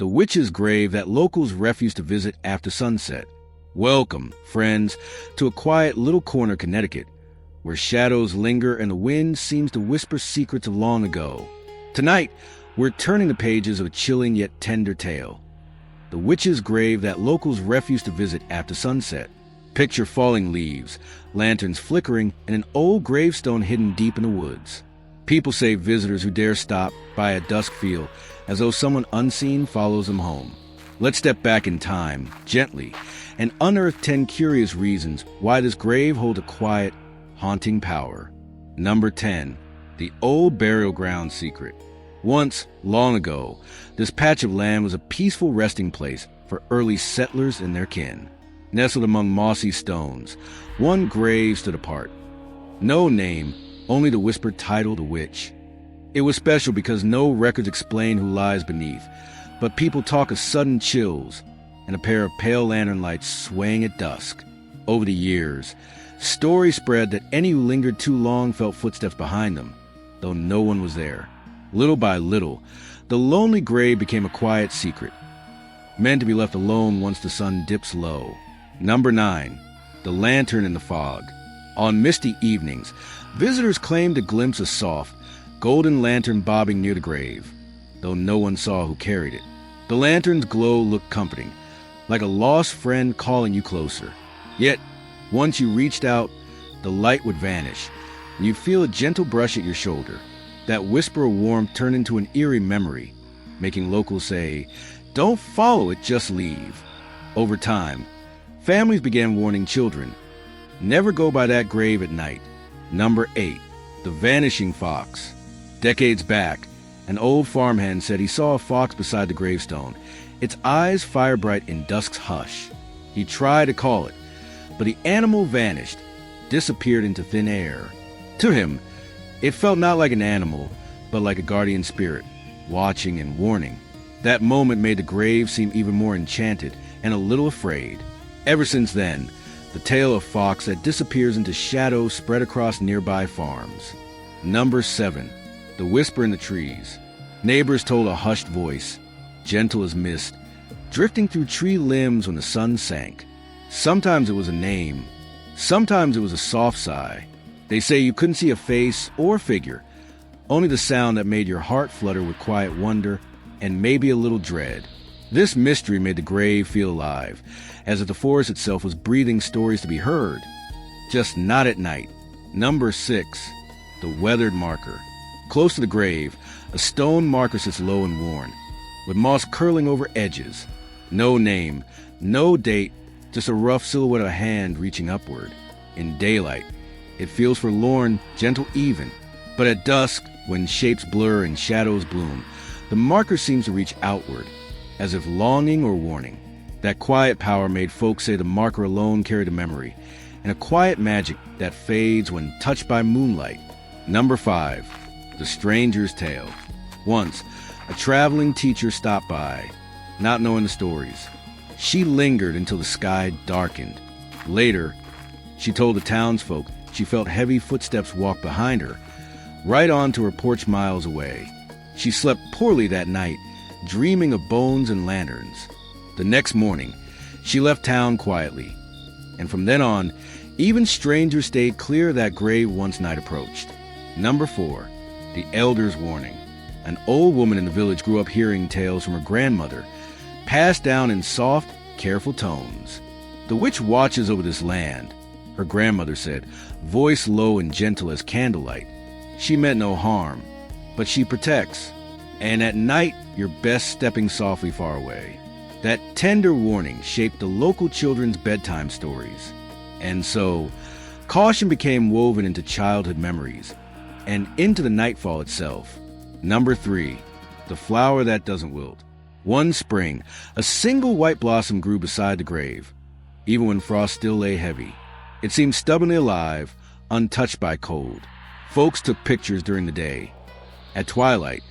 the witch's grave that locals refuse to visit after sunset. Welcome, friends, to a quiet little corner, Connecticut, where shadows linger and the wind seems to whisper secrets of long ago. Tonight, we're turning the pages of a chilling yet tender tale. The witch's grave that locals refuse to visit after sunset. Picture falling leaves, lanterns flickering, and an old gravestone hidden deep in the woods. People say visitors who dare stop by at dusk feel as though someone unseen follows them home. Let's step back in time, gently, and unearth 10 curious reasons why this grave holds a quiet, haunting power. Number 10. The old burial ground secret. Once, long ago, this patch of land was a peaceful resting place for early settlers and their kin. Nestled among mossy stones, one grave stood apart. No name, only the whispered title, the witch. It was special because no records explain who lies beneath, but people talk of sudden chills and a pair of pale lantern lights swaying at dusk. Over the years, stories spread that any who lingered too long felt footsteps behind them, though no one was there. Little by little, the lonely grave became a quiet secret, meant to be left alone once the sun dips low. Number 9. The lantern in the fog. On misty evenings, visitors claimed to glimpse a soft, golden lantern bobbing near the grave, though no one saw who carried it. The lantern's glow looked comforting, like a lost friend calling you closer. Yet, once you reached out, the light would vanish, and you'd feel a gentle brush at your shoulder. That whisper of warmth turned into an eerie memory, making locals say, "Don't follow it, just leave." Over time, families began warning children, never go by that grave at night. Number 8. The vanishing fox. Decades back, an old farmhand said he saw a fox beside the gravestone, its eyes fire-bright in dusk's hush. He tried to call it, but the animal vanished, disappeared into thin air. To him, it felt not like an animal, but like a guardian spirit, watching and warning. That moment made the grave seem even more enchanted and a little afraid. Ever since then, the tale of fox that disappears into shadows spread across nearby farms. Number 7. The whisper in the trees. Neighbors told a hushed voice, gentle as mist, drifting through tree limbs when the sun sank. Sometimes it was a name, sometimes it was a soft sigh. They say you couldn't see a face or figure, only the sound that made your heart flutter with quiet wonder and maybe a little dread. This mystery made the grave feel alive, as if the forest itself was breathing stories to be heard. Just not at night. Number 6. The weathered marker. Close to the grave, a stone marker sits low and worn, with moss curling over edges. No name, no date, just a rough silhouette of a hand reaching upward. In daylight, it feels forlorn, gentle even. But at dusk, when shapes blur and shadows bloom, the marker seems to reach outward, as if longing or warning. That quiet power made folks say the marker alone carried a memory, and a quiet magic that fades when touched by moonlight. Number 5. The stranger's tale. Once, a traveling teacher stopped by, not knowing the stories. She lingered until the sky darkened. Later, she told the townsfolk she felt heavy footsteps walk behind her, right onto her porch miles away. She slept poorly that night, dreaming of bones and lanterns. The next morning, she left town quietly, and from then on, even strangers stayed clear of that grave once night approached. Number 4. The elder's warning. An old woman in the village grew up hearing tales from her grandmother, passed down in soft, careful tones. "The witch watches over this land," her grandmother said, voice low and gentle as candlelight. "She meant no harm, but she protects, and at night you're best stepping softly far away." That tender warning shaped the local children's bedtime stories. And so, caution became woven into childhood memories, and into the nightfall itself. Number 3. The flower that doesn't wilt. One spring, a single white blossom grew beside the grave, even when frost still lay heavy. It seemed stubbornly alive, untouched by cold. Folks took pictures during the day. At twilight,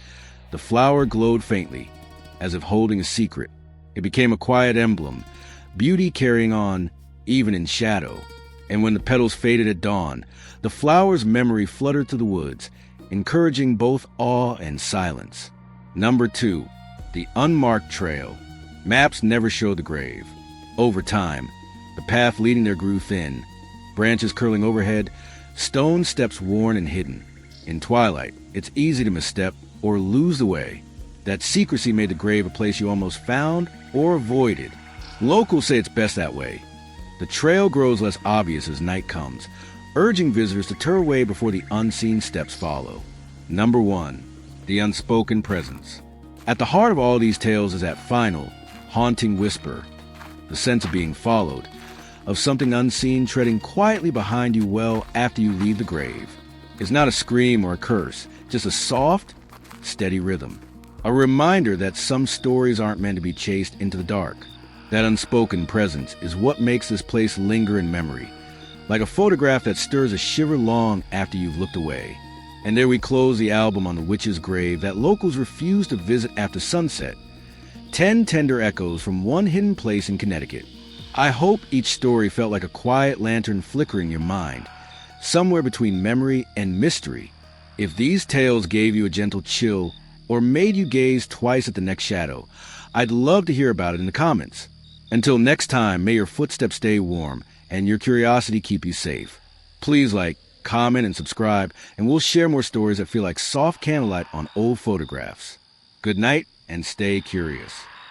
the flower glowed faintly, as if holding a secret. It became a quiet emblem, beauty carrying on, even in shadow. And when the petals faded at dawn, the flower's memory fluttered through the woods, encouraging both awe and silence. Number 2. The Unmarked Trail. Maps never showed the grave. Over time, the path leading there grew thin, branches curling overhead, stone steps worn and hidden. In twilight, it's easy to misstep or lose the way. That secrecy made the grave a place you almost found or avoided. Locals say it's best that way. The trail grows less obvious as night comes, urging visitors to turn away before the unseen steps follow. Number 1. The Unspoken Presence. At the heart of all these tales is that final, haunting whisper, the sense of being followed, of something unseen treading quietly behind you well after you leave the grave. It's not a scream or a curse, just a soft, steady rhythm. A reminder that some stories aren't meant to be chased into the dark. That unspoken presence is what makes this place linger in memory, like a photograph that stirs a shiver long after you've looked away. And there we close the album on the witch's grave that locals refuse to visit after sunset. 10 tender echoes from one hidden place in Connecticut. I hope each story felt like a quiet lantern flickering your mind, somewhere between memory and mystery. If these tales gave you a gentle chill or made you gaze twice at the next shadow, I'd love to hear about it in the comments. Until next time, may your footsteps stay warm and your curiosity keep you safe. Please like, comment, and subscribe, and we'll share more stories that feel like soft candlelight on old photographs. Good night, and stay curious.